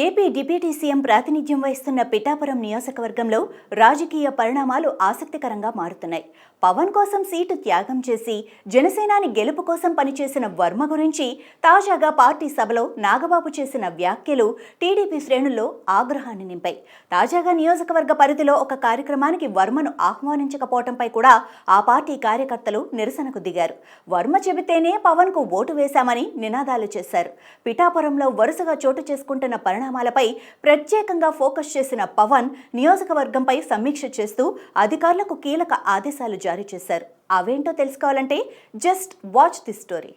AP deputy CM ప్రాతినిధ్యం వహిస్తున్న పిఠాపురం నియోజకవర్గంలో రాజకీయ పరిణామాలు ఆసక్తికరంగా మారుతున్నాయి. పవన్ కోసం సీటు త్యాగం చేసి జనసేనాని గెలుపు కోసం పనిచేసిన వర్మ గురించి తాజాగా పార్టీ సభలో నాగబాబు చేసిన వ్యాఖ్యలు టీడీపీ శ్రేణుల్లో ఆగ్రహాన్ని నింపాయి. తాజాగా నియోజకవర్గ పరిధిలో ఒక కార్యక్రమానికి వర్మను ఆహ్వానించకపోవడంపై కూడా ఆ పార్టీ కార్యకర్తలు నిరసనకు దిగారు. వర్మ చెబితేనే పవన్ కు ఓటు వేశామని నినాదాలు చేశారు. పిఠాపురంలో వరుసగా చోటు చేసుకుంటున్న పరిణామాలపై ప్రత్యేకంగా ఫోకస్ చేసిన పవన్ నియోజకవర్గంపై సమీక్ష చేస్తూ అధికారులకు కీలక ఆదేశాలు జారీ చేశారు. అవేంటో తెలుసుకోవాలంటే జస్ట్ వాచ్ ది స్టోరీ.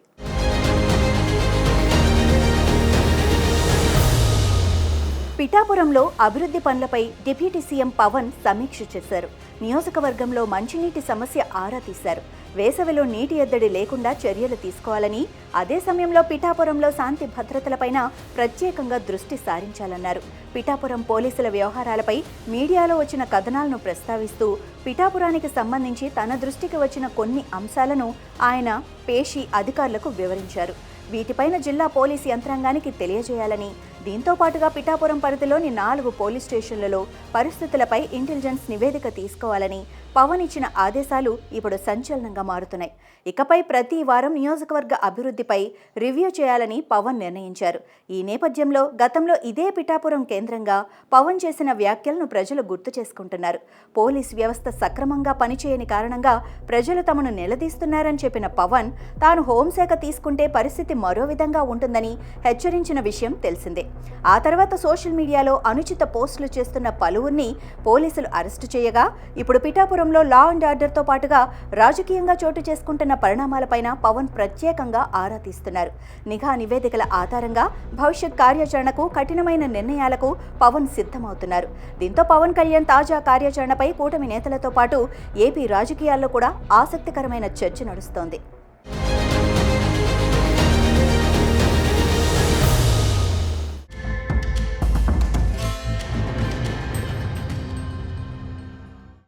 పిఠాపురంలో అభివృద్ధి పనులపై డిప్యూటీ సీఎం పవన్ సమీక్ష చేశారు. నియోజకవర్గంలో మంచినీటి సమస్య ఆరా తీశారు. వేసవిలో నీటి ఎద్దడి లేకుండా చర్యలు తీసుకోవాలని, అదే సమయంలో పిఠాపురంలో శాంతి భద్రతలపైన ప్రత్యేకంగా దృష్టి సారించాలన్నారు. పిఠాపురం పోలీసుల వ్యవహారాలపై మీడియాలో వచ్చిన కథనాలను ప్రస్తావిస్తూ పిఠాపురానికి సంబంధించి తన దృష్టికి వచ్చిన కొన్ని అంశాలను ఆయన పేషి అధికారులకు వివరించారు. వీటిపైన జిల్లా పోలీసు యంత్రాంగానికి తెలియజేయాలని, దీంతో పాటుగా పిఠాపురం పరిధిలోని 4 పోలీస్ స్టేషన్లలో పరిస్థితులపై ఇంటెలిజెన్స్ నివేదిక తీసుకోవాలని పవన్ ఇచ్చిన ఆదేశాలు ఇప్పుడు సంచలనంగా మారుతున్నాయి. ఇకపై ప్రతి వారం నియోజకవర్గ అభివృద్ధిపై రివ్యూ చేయాలని పవన్ నిర్ణయించారు. ఈ నేపథ్యంలో గతంలో ఇదే పిఠాపురం కేంద్రంగా పవన్ చేసిన వ్యాఖ్యలను ప్రజలు గుర్తు చేసుకుంటున్నారు. పోలీస్ వ్యవస్థ సక్రమంగా పనిచేయని కారణంగా ప్రజలు తమను నిలదీస్తున్నారని చెప్పిన పవన్ తాను హోంశాఖ తీసుకుంటే పరిస్థితి మరో విధంగా ఉంటుందని హెచ్చరించిన విషయం తెలిసిందే. ఆ తర్వాత సోషల్ మీడియాలో అనుచిత పోస్టులు చేస్తున్న పలువురిని పోలీసులు అరెస్టు చేయగా, ఇప్పుడు పిఠాపురంలో లా అండ్ ఆర్డర్తో పాటుగా రాజకీయంగా చోటు చేసుకుంటున్న పరిణామాలపైన పవన్ ప్రత్యేకంగా ఆరా తీస్తున్నారు. నిఘా నివేదికల ఆధారంగా భవిష్యత్ కార్యాచరణకు కఠినమైన నిర్ణయాలకు పవన్ సిద్ధమవుతున్నారు. దీంతో పవన్ కళ్యాణ్ తాజా కార్యాచరణపై కూటమి నేతలతో పాటు ఏపీ రాజకీయాల్లో కూడా ఆసక్తికరమైన చర్చ నడుస్తోంది.